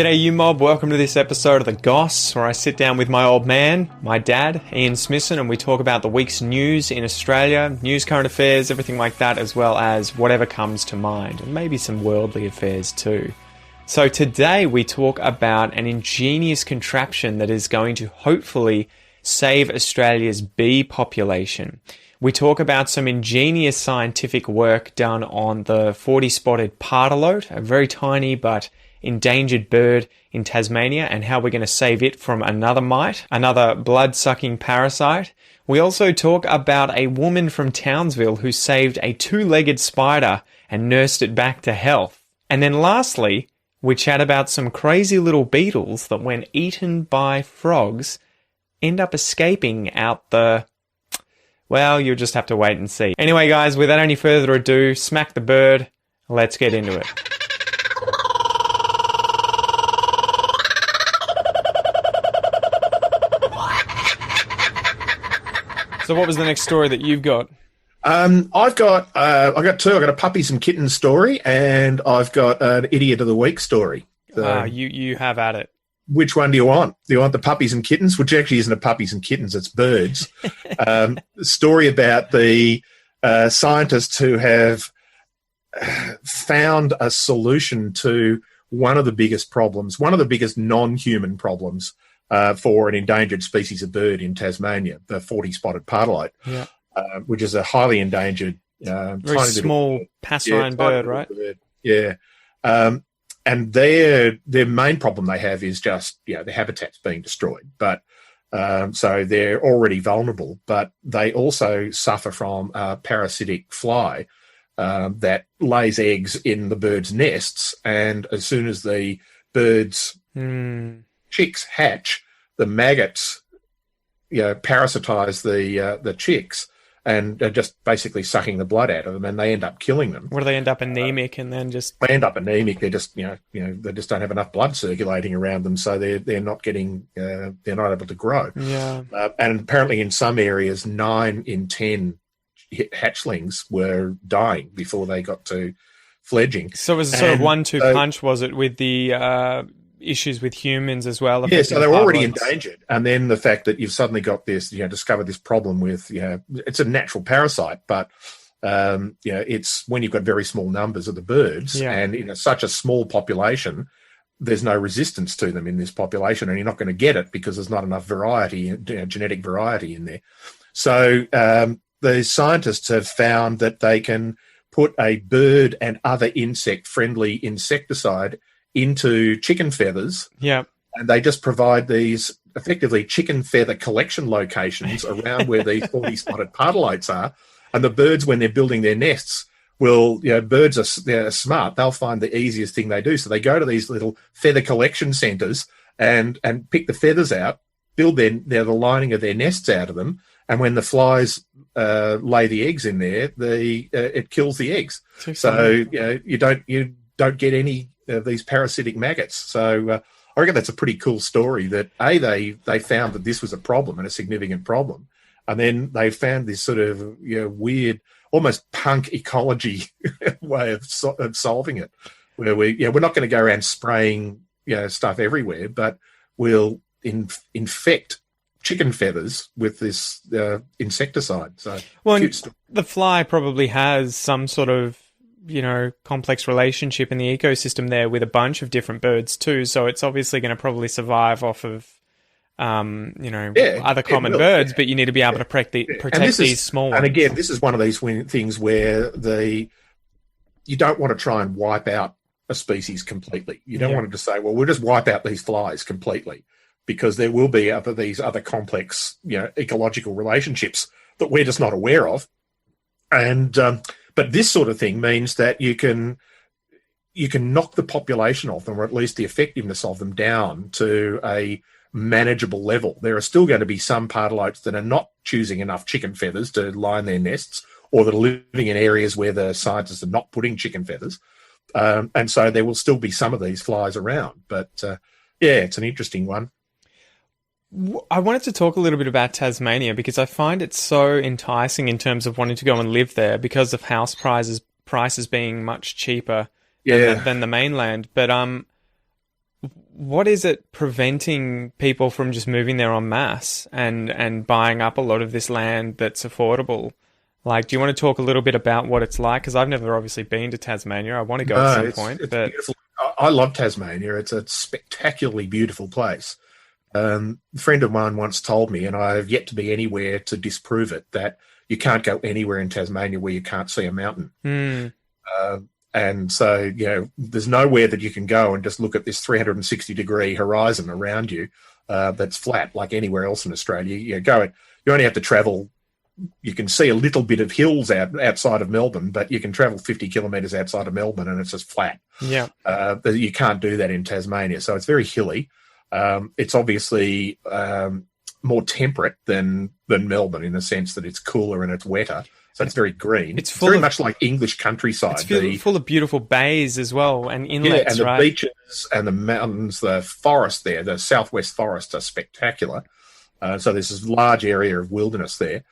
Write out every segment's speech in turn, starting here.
G'day you mob, welcome to this episode of the Goss, where I sit down with my old man, my dad, Ian Smissen, and we talk about the week's news in Australia, news, current affairs, everything like that, as well as whatever comes to mind, and maybe some worldly affairs too. So today we talk about an ingenious contraption that is going to hopefully save Australia's bee population. We talk about some ingenious scientific work done on the 40-spotted pardalote, a very tiny but endangered bird in Tasmania, and how we're going to save it from another mite, another blood-sucking parasite. We also talk about a woman from Townsville who saved a two-legged spider and nursed it back to health. And then lastly, we chat about some crazy little beetles that, when eaten by frogs, end up escaping out the... Well, you'll just have to wait and see. Anyway, guys, without any further ado, smack the bird. Let's get into it. So what was the next story that you've got? I've got two. I've got a puppies and kittens story, and I've got an idiot of the week story. So, you have at it. Which one do you want? Do you want the puppies and kittens, which actually isn't a puppies and kittens, it's birds? Story about the scientists who have found a solution to one of the biggest problems, one of the biggest non-human problems for an endangered species of bird in Tasmania, the 40-spotted pardalote, which is a highly endangered, very small passerine bird, right? Bird. Yeah. And their main problem they have is just, their habitat's being destroyed. But so they're already vulnerable, but they also suffer from a parasitic fly that lays eggs in the birds' nests. And as soon as the birds' chicks hatch, the maggots, parasitize the chicks and are just basically sucking the blood out of them, and they end up killing them. Or do they end up anemic and then just... They end up anemic. They just, they just don't have enough blood circulating around them, so they're not getting, they're not able to grow. Yeah. And apparently in some areas, 9 in 10 hatchlings were dying before they got to fledging. So it was a sort of 1-2 punch, was it, with the issues with humans as well? Yeah, so they were already endangered. And then the fact that you've suddenly got this, discovered this problem with, it's a natural parasite, but, it's when you've got very small numbers of the birds and in such a small population, there's no resistance to them in this population, and you're not going to get it because there's not enough variety, genetic variety in there. So the scientists have found that they can put a bird and other insect-friendly insecticide into chicken feathers. Yeah. And they just provide these effectively chicken feather collection locations around where these 40-spotted pardalotes are. And the birds, when they're building their nests, birds they're smart. They'll find the easiest thing they do. So they go to these little feather collection centres and pick the feathers out, build the lining of their nests out of them. And when the flies lay the eggs in there, it kills the eggs. So you don't get any of these parasitic maggots. So I reckon that's a pretty cool story that they found that this was a problem and a significant problem, and then they found this sort of weird, almost punk ecology way of solving it, where we're not going to go around spraying stuff everywhere, but we'll infect chicken feathers with this insecticide. So the fly probably has some sort of complex relationship in the ecosystem there with a bunch of different birds too. So it's obviously going to probably survive off of, other common birds, but you need to be able to protect these small ones. And again, this is one of these things where you don't want to try and wipe out a species completely. You don't want to say, well, we'll just wipe out these flies completely, because there will be these other complex, ecological relationships that we're just not aware of. And, but this sort of thing means that you can knock the population of them, or at least the effectiveness of them, down to a manageable level. There are still going to be some pardalotes that are not choosing enough chicken feathers to line their nests, or that are living in areas where the scientists are not putting chicken feathers. And so there will still be some of these flies around. But, it's an interesting one. I wanted to talk a little bit about Tasmania because I find it so enticing in terms of wanting to go and live there because of house prices being much cheaper than the mainland. But what is it preventing people from just moving there en masse and buying up a lot of this land that's affordable? Like, do you want to talk a little bit about what it's like? Because I've never obviously been to Tasmania. I want to go at some point. It's But beautiful. I love Tasmania. It's a spectacularly beautiful place. A friend of mine once told me, and I have yet to be anywhere to disprove it, that you can't go anywhere in Tasmania where you can't see a mountain. And so, there's nowhere that you can go and just look at this 360-degree horizon around you that's flat like anywhere else in Australia. You only have to travel. You can see a little bit of hills outside of Melbourne, but you can travel 50 kilometres outside of Melbourne and it's just flat. yeah, You can't do that in Tasmania. So it's very hilly. It's obviously more temperate than Melbourne in the sense that it's cooler and it's wetter. So it's very green. It's very much like English countryside. It's full of beautiful bays as well and inlets, and the right? beaches and the mountains, the forest there, the southwest forests are spectacular. So there's this large area of wilderness there.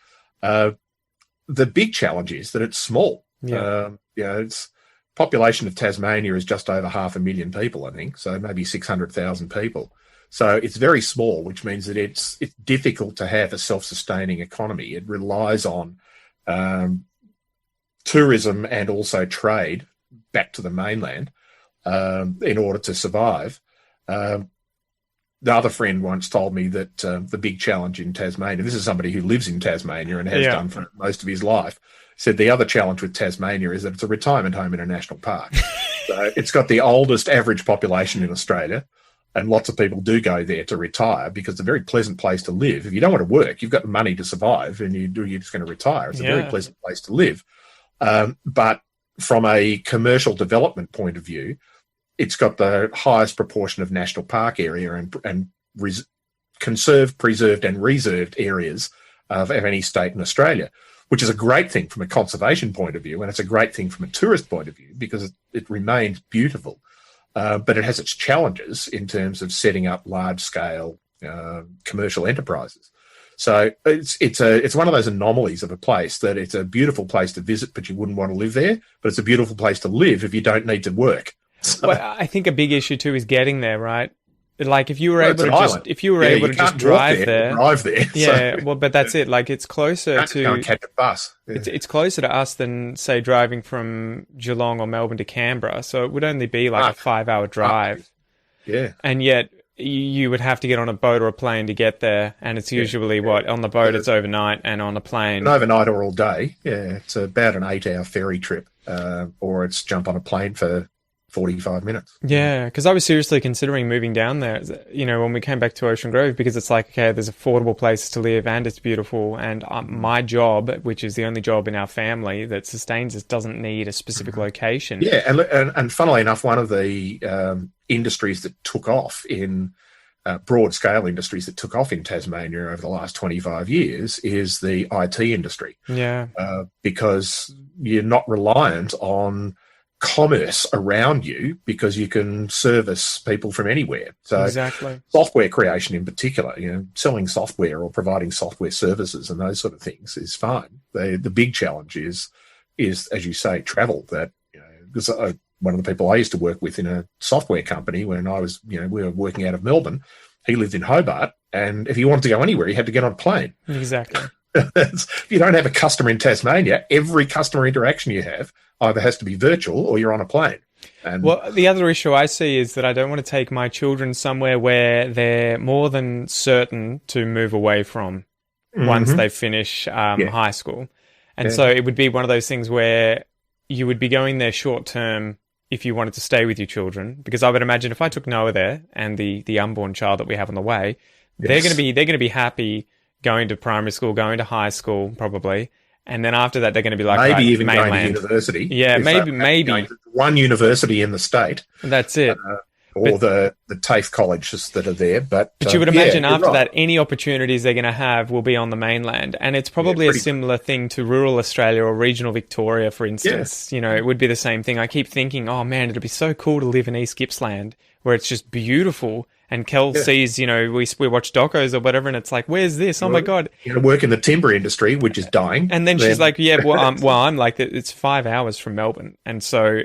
The big challenge is that it's small. It's population of Tasmania is just over 500,000 people, I think, so maybe 600,000 people. So it's very small, which means that it's difficult to have a self-sustaining economy. It relies on tourism and also trade back to the mainland in order to survive. The other friend once told me that the big challenge in Tasmania, this is somebody who lives in Tasmania and has done for most of his life, said the other challenge with Tasmania is that it's a retirement home in a national park. So it's got the oldest average population in Australia, and lots of people do go there to retire because it's a very pleasant place to live. If you don't want to work, you've got money to survive and you're just going to retire. It's a very pleasant place to live. But from a commercial development point of view, it's got the highest proportion of national park area and conserved, preserved and reserved areas of any state in Australia, which is a great thing from a conservation point of view, and it's a great thing from a tourist point of view because it remains beautiful. But it has its challenges in terms of setting up large-scale commercial enterprises. So it's one of those anomalies of a place that it's a beautiful place to visit, but you wouldn't want to live there. But it's a beautiful place to live if you don't need to work. So, well, I think a big issue too is getting there, right? Like if you were able to just drive there, yeah. So, well, but that's it. Like it's closer to go and catch a bus. Yeah. It's closer to us than say driving from Geelong or Melbourne to Canberra. So it would only be like a 5-hour drive. Yeah, and yet you would have to get on a boat or a plane to get there, and it's usually on the boat it's overnight, and on a plane overnight or all day. Yeah, it's about an 8-hour ferry trip, or it's jump on a plane for 45 minutes. Yeah, because I was seriously considering moving down there, when we came back to Ocean Grove, because it's like, okay, there's affordable places to live and it's beautiful, and my job, which is the only job in our family that sustains us, doesn't need a specific location. Yeah, and funnily enough, one of the industries that took off in broad-scale industries that took off in Tasmania over the last 25 years is the IT industry. Yeah. Because you're not reliant on commerce around you because you can service people from anywhere. So exactly. Software creation in particular, selling software or providing software services and those sort of things is fine. The big challenge is, as you say, travel. That, because one of the people I used to work with in a software company when I was, we were working out of Melbourne, he lived in Hobart, and if he wanted to go anywhere, he had to get on a plane. Exactly. If you don't have a customer in Tasmania, every customer interaction you have either has to be virtual or you're on a plane. And well, the other issue I see is that I don't want to take my children somewhere where they're more than certain to move away from once they finish high school. And so it would be one of those things where you would be going there short term if you wanted to stay with your children, because I would imagine if I took Noah there and the unborn child that we have on the way, they're going to be happy going to primary school, going to high school, probably. And then after that, they're going to be like, maybe right, even mainland. going to university. Yeah, maybe. One university in the state. That's it. Or the TAFE colleges that are there. But you would imagine after that, any opportunities they're going to have will be on the mainland. And it's probably a similar thing to rural Australia or regional Victoria, for instance. Yeah. It would be the same thing. I keep thinking, oh man, it'd be so cool to live in East Gippsland where it's just beautiful. And Kel sees, we watch docos or whatever, and it's like, where's this? Oh my God. Work in the timber industry, which is dying. And then she's like, yeah, I'm like, it's 5 hours from Melbourne. And so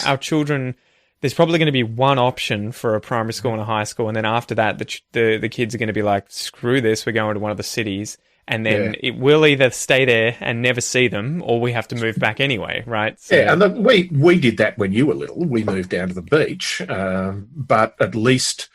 our children, there's probably going to be one option for a primary school and a high school, and then after that, the kids are going to be like, screw this, we're going to one of the cities, and then it will either stay there and never see them, or we have to move back anyway, right? So, yeah, and we did that when you were little. We moved down to the beach, but at least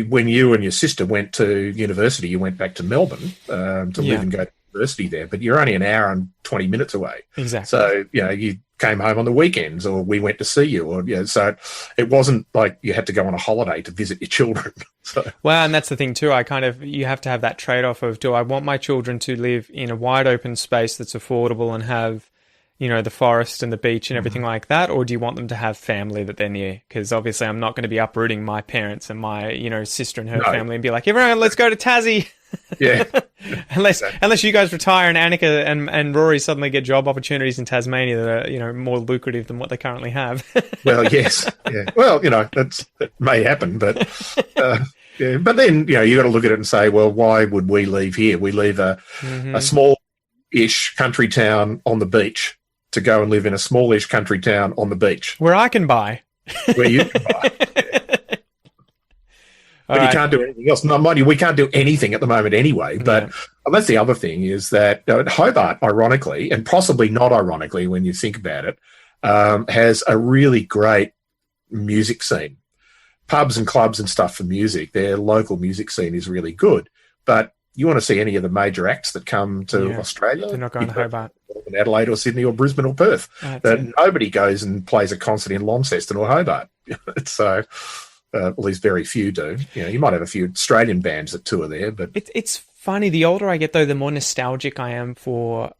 when you and your sister went to university, you went back to Melbourne to live and go to university there, but you're only an hour and 20 minutes away. Exactly. So, you came home on the weekends, or we went to see you, or so it wasn't like you had to go on a holiday to visit your children. So. Well, and that's the thing too. You have to have that trade-off of, do I want my children to live in a wide open space that's affordable and have, the forest and the beach and everything like that, or do you want them to have family that they're near? Because obviously I'm not going to be uprooting my parents and my, sister and her family and be like, everyone, let's go to Tassie. Yeah. unless you guys retire and Annika and Rory suddenly get job opportunities in Tasmania that are, more lucrative than what they currently have. Well, yes. Yeah. Well, that may happen, but but then, you got to look at it and say, well, why would we leave here? We leave a small-ish country town on the beach to go and live in a smallish country town on the beach. Where I can buy. Where you can buy. Yeah. But you can't do anything else. No, mind you, we can't do anything at the moment anyway. But that's the other thing, is that Hobart, ironically, and possibly not ironically when you think about it, has a really great music scene. Pubs and clubs and stuff for music. Their local music scene is really good. But you want to see any of the major acts that come to Australia? They're not going to Hobart. In Adelaide or Sydney or Brisbane or Perth. Nobody goes and plays a concert in Launceston or Hobart. So, at least very few do. You might have a few Australian bands that tour there, but it's funny. The older I get, though, the more nostalgic I am for,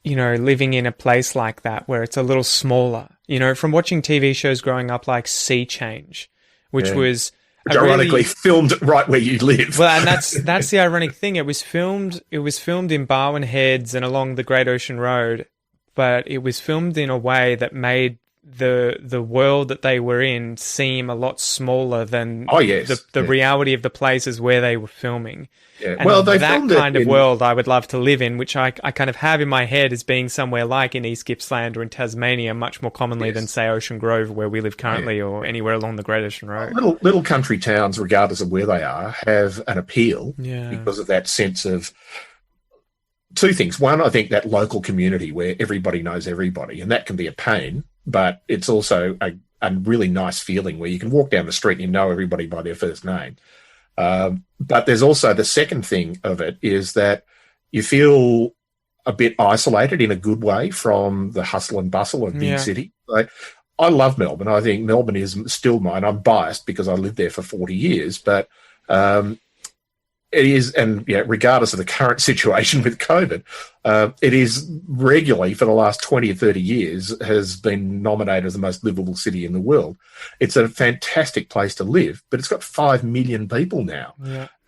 living in a place like that where it's a little smaller. From watching TV shows growing up, like Sea Change, which was. Which ironically filmed right where you live. Well, and that's the ironic thing. It was filmed in Barwon Heads and along the Great Ocean Road, but it was filmed in a way that made the world that they were in seem a lot smaller than the reality of the places where they were filming. Yeah. And well, they that filmed kind it of world I would love to live in, which I kind of have in my head as being somewhere like in East Gippsland or in Tasmania, much more commonly than, say, Ocean Grove, where we live currently, or anywhere along the Great Ocean Road. Little country towns, regardless of where they are, have an appeal because of that sense of two things. One, I think that local community where everybody knows everybody, and that can be a pain, but it's also a really nice feeling where you can walk down the street and you know everybody by their first name. But there's also the second thing of it is that you feel a bit isolated in a good way from the hustle and bustle of big city. Like, I love Melbourne. I think Melbourne is still mine. I'm biased because I lived there for 40 years, but it is, and regardless of the current situation with COVID, it is regularly for the last 20 or 30 years has been nominated as the most livable city in the world. It's a fantastic place to live, but it's got 5 million people now,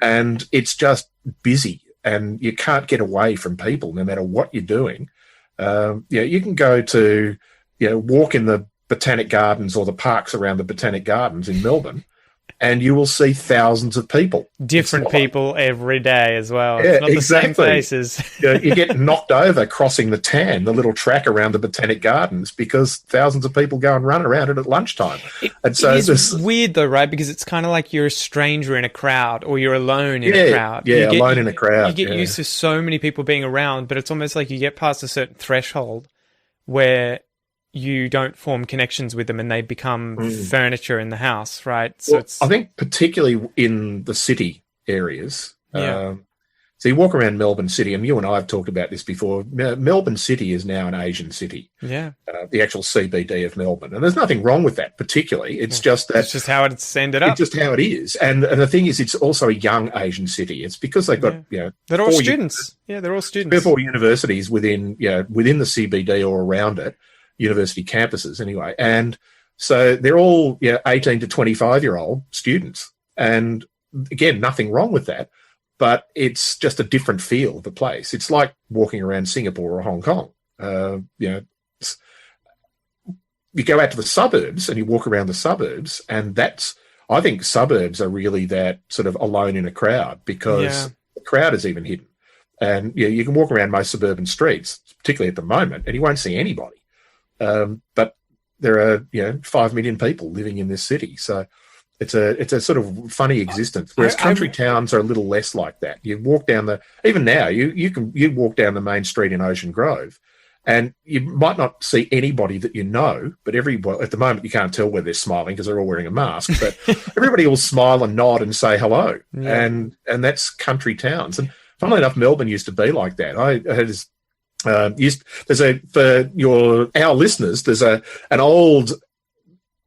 and it's just busy, and you can't get away from people no matter what you're doing. You can go to, walk in the Botanic Gardens or the parks around the Botanic Gardens in Melbourne, and you will see thousands of people. Different people every day as well. Yeah, it's not the same faces. You get knocked over crossing the Tan, the little track around the Botanic Gardens, because thousands of people go and run around it at lunchtime. It is weird though, right? Because it's kind of like you're a stranger in a crowd, or you're alone in a crowd. Yeah, alone in a crowd. You get used to so many people being around, but it's almost like you get past a certain threshold where you don't form connections with them and they become furniture in the house, right? So I think particularly in the city areas. So you walk around Melbourne City, and you and I have talked about this before. Melbourne City is now an Asian city. Yeah. The actual CBD of Melbourne. And there's nothing wrong with that particularly. It's just that... It's just how it's ended up. It's just how it is. And the thing is, it's also a young Asian city. It's because they've got, they're all students. They're all students. 3 or 4 universities within the CBD or around it. University campuses anyway. And so they're all 18 to 25-year-old students. And again, nothing wrong with that, but it's just a different feel of the place. It's like walking around Singapore or Hong Kong. You go out to the suburbs and you walk around the suburbs, and I think suburbs are really that sort of alone in a crowd, because the crowd is even hidden. And you can walk around most suburban streets, particularly at the moment, and you won't see anybody. But there are 5 million people living in this city. So it's a sort of funny existence. Whereas country towns are a little less like that. You walk down even now you walk down the main street in Ocean Grove, and you might not see anybody that you know, but everybody at the moment you can't tell whether they're smiling because they're all wearing a mask. But everybody will smile and nod and say hello, and that's country towns. And funnily enough, Melbourne used to be like that. I had for our listeners, there's an old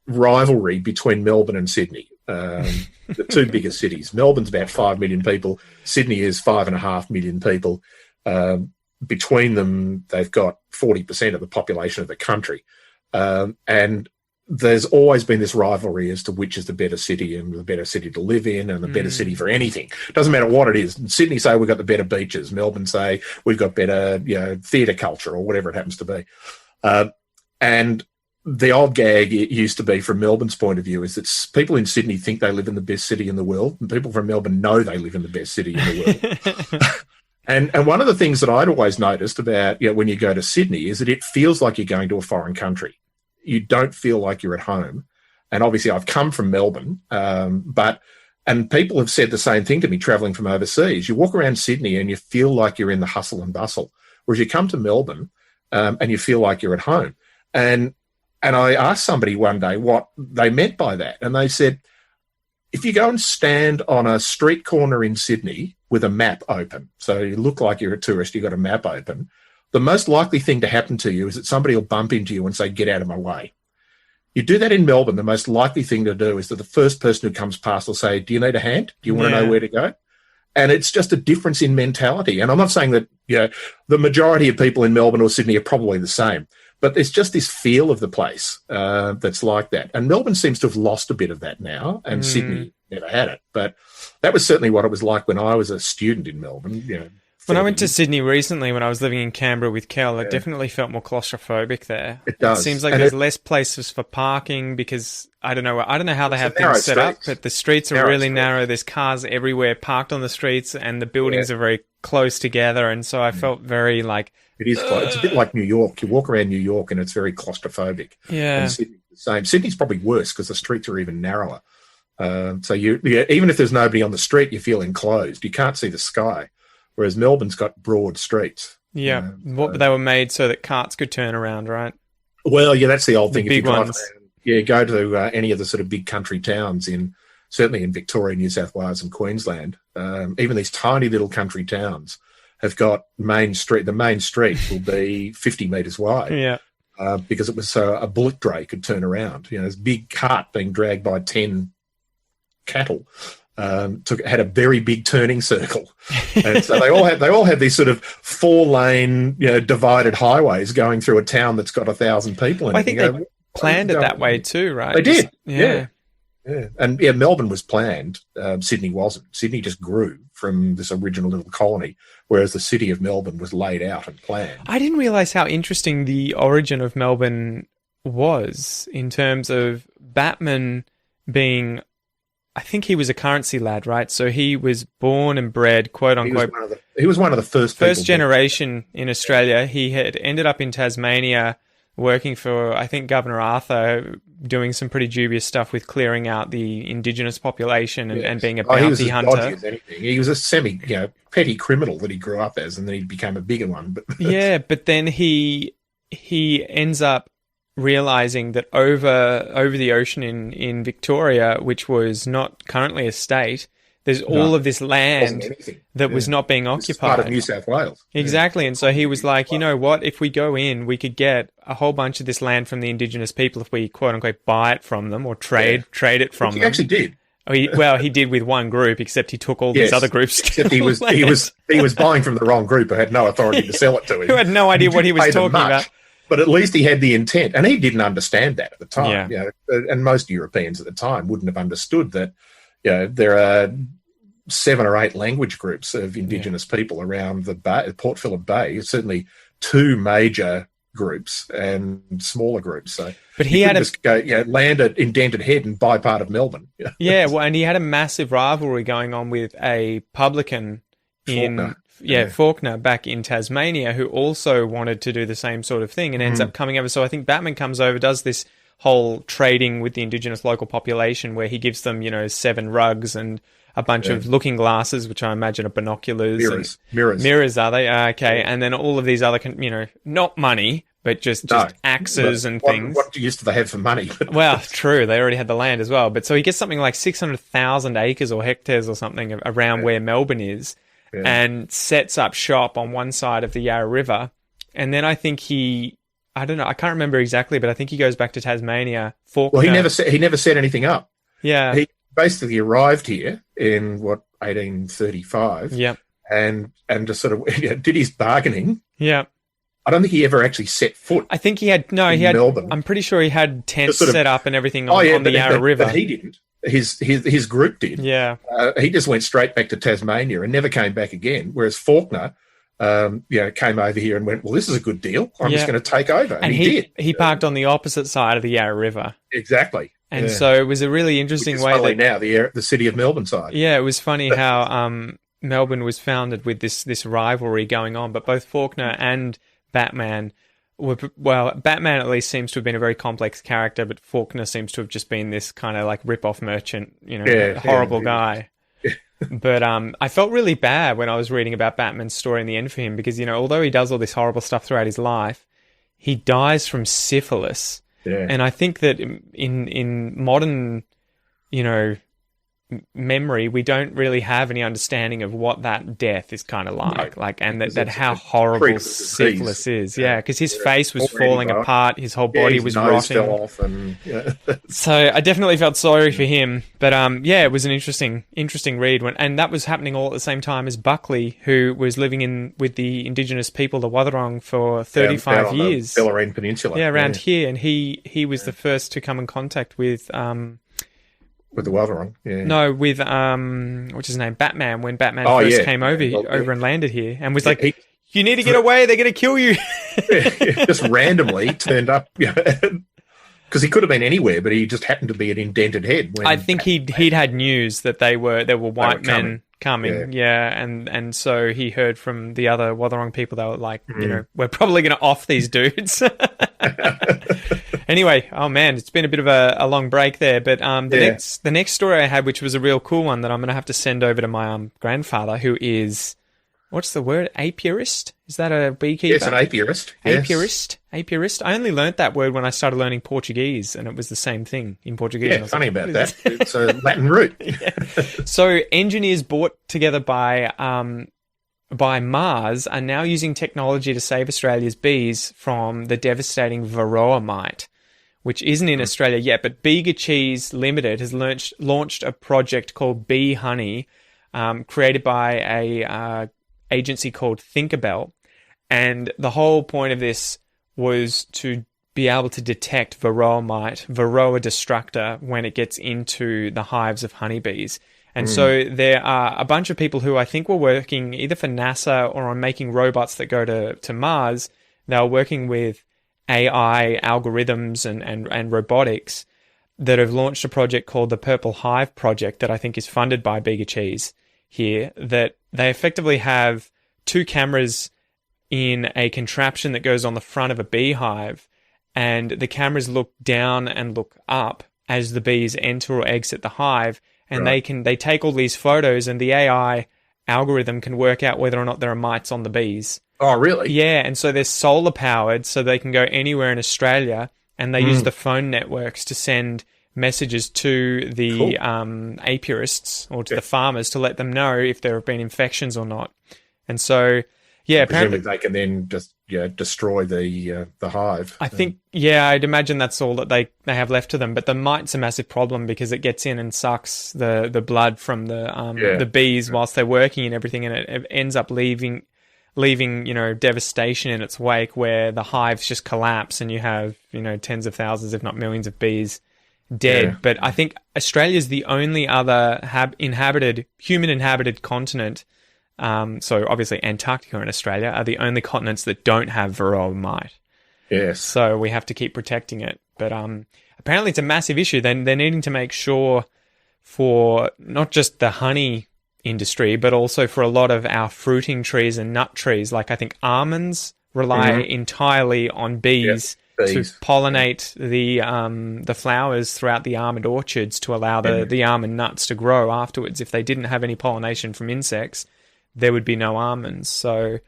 rivalry between Melbourne and Sydney, the two biggest cities. Melbourne's about 5 million people. Sydney is 5.5 million people. Between them, they've got 40% of the population of the country. And there's always been this rivalry as to which is the better city and the better city to live in and the better city for anything. Doesn't matter what it is. Sydney say we've got the better beaches. Melbourne say we've got better theatre culture or whatever it happens to be. And the old gag it used to be from Melbourne's point of view is that people in Sydney think they live in the best city in the world, and people from Melbourne know they live in the best city in the world. And one of the things that I'd always noticed about when you go to Sydney is that it feels like you're going to a foreign country. You don't feel like you're at home. And obviously I've come from Melbourne, and people have said the same thing to me travelling from overseas. You walk around Sydney and you feel like you're in the hustle and bustle, whereas you come to Melbourne and you feel like you're at home. And I asked somebody one day what they meant by that. And they said, if you go and stand on a street corner in Sydney with a map open, so you look like you're a tourist, you've got a map open, the most likely thing to happen to you is that somebody will bump into you and say, get out of my way. You do that in Melbourne, the most likely thing to do is that the first person who comes past will say, do you need a hand? Do you want to know where to go? And it's just a difference in mentality. And I'm not saying that the majority of people in Melbourne or Sydney are probably the same. But there's just this feel of the place that's like that. And Melbourne seems to have lost a bit of that now, and Sydney never had it. But that was certainly what it was like when I was a student in Melbourne. When I went to Sydney recently, when I was living in Canberra with Kel, it definitely felt more claustrophobic there. It does. It seems like there's less places for parking because I don't know how they have things set up, but the streets are really narrow. There's cars everywhere parked on the streets, and the buildings are very close together. And so I felt very like... It is close. It's a bit like New York. You walk around New York and it's very claustrophobic. Yeah. And Sydney's the same. Sydney's probably worse because the streets are even narrower. So even if there's nobody on the street, you feel enclosed. You can't see the sky, whereas Melbourne's got broad streets. Yeah. They were made so that carts could turn around, right? Well, yeah, that's the old thing. The big ones. Go to any of the sort of big country towns certainly in Victoria, New South Wales and Queensland, even these tiny little country towns have got the main street will be 50 metres wide. Because it was so a bullock dray could turn around. This big cart being dragged by 10 cattle had a very big turning circle. And so they all had these sort of 4-lane, divided highways going through a town that's got 1,000 people in it. I think they planned it that way too, right? They did. Yeah. And Melbourne was planned. Sydney wasn't. Sydney just grew from this original little colony, whereas the city of Melbourne was laid out and planned. I didn't realise how interesting the origin of Melbourne was in terms of Batman being... I think he was a currency lad, right? So he was born and bred, quote unquote. He was one of the first generation in Australia. He had ended up in Tasmania working for, I think, Governor Arthur, doing some pretty dubious stuff with clearing out the indigenous population and being a bounty hunter. He was as dodgy as anything. He was a petty criminal that he grew up as, and then he became a bigger one. But then he ends up realizing that over the ocean in Victoria, which was not currently a state, there's all of this land that was not being occupied. Part of New South Wales. Exactly. And so he was like, you know what, if we go in, we could get a whole bunch of this land from the indigenous people if we, quote unquote, buy it from them or trade it from them. He actually did. He did with one group, except he took all these other groups. Except he was buying from the wrong group who had no authority to sell it to him. Who had no idea what he was talking about. But at least he had the intent, and he didn't understand that at the time. And most Europeans at the time wouldn't have understood that. There are 7 or 8 language groups of Indigenous people around the Bay, Port Phillip Bay. Certainly 2 major groups and smaller groups. So, but he had just go, land at Indented Head and buy part of Melbourne. And he had a massive rivalry going on with a publican Faulkner back in Tasmania, who also wanted to do the same sort of thing and ends up coming over. So I think Batman comes over, does this whole trading with the indigenous local population where he gives them, 7 rugs and a bunch of looking glasses, which I imagine are binoculars. Mirrors, are they? Okay. Yeah. And then all of these other, not money, but just axes and things. What use do they have for money? Well, true. They already had the land as well. But so he gets something like 600,000 acres or hectares or something around where Melbourne is and sets up shop on one side of the Yarra River. And then I think I don't know, I can't remember exactly, but I think he goes back to Tasmania. Well, he never set anything up. Yeah. He basically arrived here in 1835. Yeah. And just sort of did his bargaining. Yeah. I don't think he ever actually set foot. I think he had Melbourne. I'm pretty sure he had tents set up and everything on the Yarra River. But he didn't. His group did. Yeah. He just went straight back to Tasmania and never came back again. Whereas Faulkner, came over here and went, well, this is a good deal. I'm just going to take over. And he did. He parked on the opposite side of the Yarra River. Exactly. And so it was a really interesting way. Now the city of Melbourne side. Yeah, it was funny how Melbourne was founded with this rivalry going on, but both Faulkner and Batman Batman at least seems to have been a very complex character, but Faulkner seems to have just been this kind of like rip-off merchant, horrible guy. But I felt really bad when I was reading about Batman's story in the end for him because, although he does all this horrible stuff throughout his life, he dies from syphilis. Yeah. And I think that in modern, memory, we don't really have any understanding of what that death is kind of like. No, and that how horrible syphilis is. Yeah, because his face was falling apart, his whole body was rotting. Fell off and, So I definitely felt sorry for him. But it was an interesting read. And that was happening all at the same time as Buckley, who was living with the indigenous people, the Wathaurong, for 35 years. The Bellarine Peninsula. Yeah, around here. And he was the first to come in contact with the Wathaurong, yeah. No, with what's his name, Batman. When Batman first came over and landed here, and was like, "You need to get away. They're going to kill you." Just randomly turned up, because he could have been anywhere, but he just happened to be at Indented Head. I think he'd had news that there were white men coming, and so he heard from the other Wathaurong people. They were like, we're probably going to off these dudes. Anyway, oh man, it's been a bit of a long break there, but the next story I had, which was a real cool one that I'm going to have to send over to my grandfather, who is, what's the word, apiarist? Is that a beekeeper? Yes, an apiarist. Yes. Apiarist. I only learnt that word when I started learning Portuguese, and it was the same thing in Portuguese. Yeah, funny about that. It's a Latin root. So engineers brought together by Mars are now using technology to save Australia's bees from the devastating Varroa mite, which isn't in Australia yet, but Bega Cheese Limited has launched a project called Bee Honey, created by a agency called Tinkerbell. And the whole point of this was to be able to detect Varroa mite, Varroa destructor, when it gets into the hives of honeybees. And so there are a bunch of people who I think were working either for NASA or on making robots that go to Mars. They were working with AI algorithms and robotics that have launched a project called the Purple Hive Project that I think is funded by Bega Cheese here, that they effectively have 2 cameras in a contraption that goes on the front of a beehive, and the cameras look down and look up as the bees enter or exit the hive, and they take all these photos, and the AI algorithm can work out whether or not there are mites on the bees. Oh, really? Yeah, and so they're solar powered, so they can go anywhere in Australia, and they use the phone networks to send messages to the apiarists or to the farmers to let them know if there have been infections or not. And so, apparently they can then just destroy the hive. I think, I'd imagine that's all that they have left to them. But the mite's a massive problem because it gets in and sucks the blood from the bees whilst they're working and everything, and it ends up leaving devastation in its wake, where the hives just collapse and you have tens of thousands, if not millions, of bees dead. Yeah. But I think Australia is the only other human inhabited continent. So obviously Antarctica and Australia are the only continents that don't have Varroa mite. Yes. So we have to keep protecting it. But apparently it's a massive issue. They're needing to make sure for not just the honey industry, but also for a lot of our fruiting trees and nut trees. Like I think almonds rely entirely on bees bees. pollinate the flowers throughout the almond orchards to allow the almond nuts to grow afterwards. If they didn't have any pollination from insects, there would be no almonds. So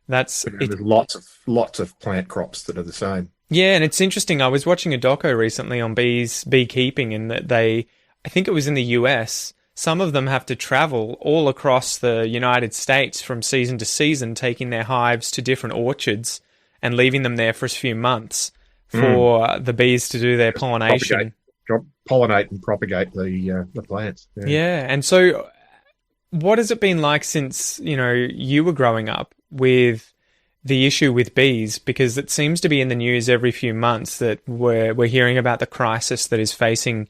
there's lots of plant crops that are the same. Yeah, and it's interesting. I was watching a doco recently on beekeeping, and that I think it was in the US, some of them have to travel all across the United States from season to season, taking their hives to different orchards and leaving them there for a few months for the bees to do their pollination. Pollinate and propagate the plants. Yeah, and so what has it been like since, you were growing up with the issue with bees? Because it seems to be in the news every few months that we're hearing about the crisis that is facing,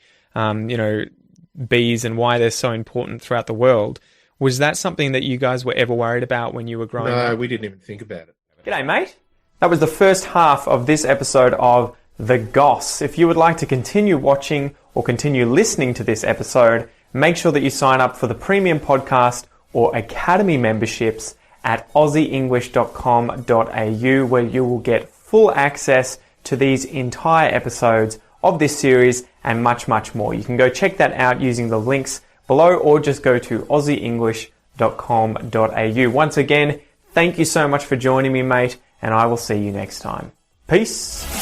bees and why they're so important throughout the world. Was that something that you guys were ever worried about when you were growing up? No, we didn't even think about it. G'day, mate. That was the first half of this episode of The Goss. If you would like to continue watching or continue listening to this episode, make sure that you sign up for the premium podcast or academy memberships at aussieenglish.com.au, where you will get full access to these entire episodes of this series and much, much more. You can go check that out using the links below, or just go to aussieenglish.com.au. Once again, thank you so much for joining me, mate, and I will see you next time. Peace.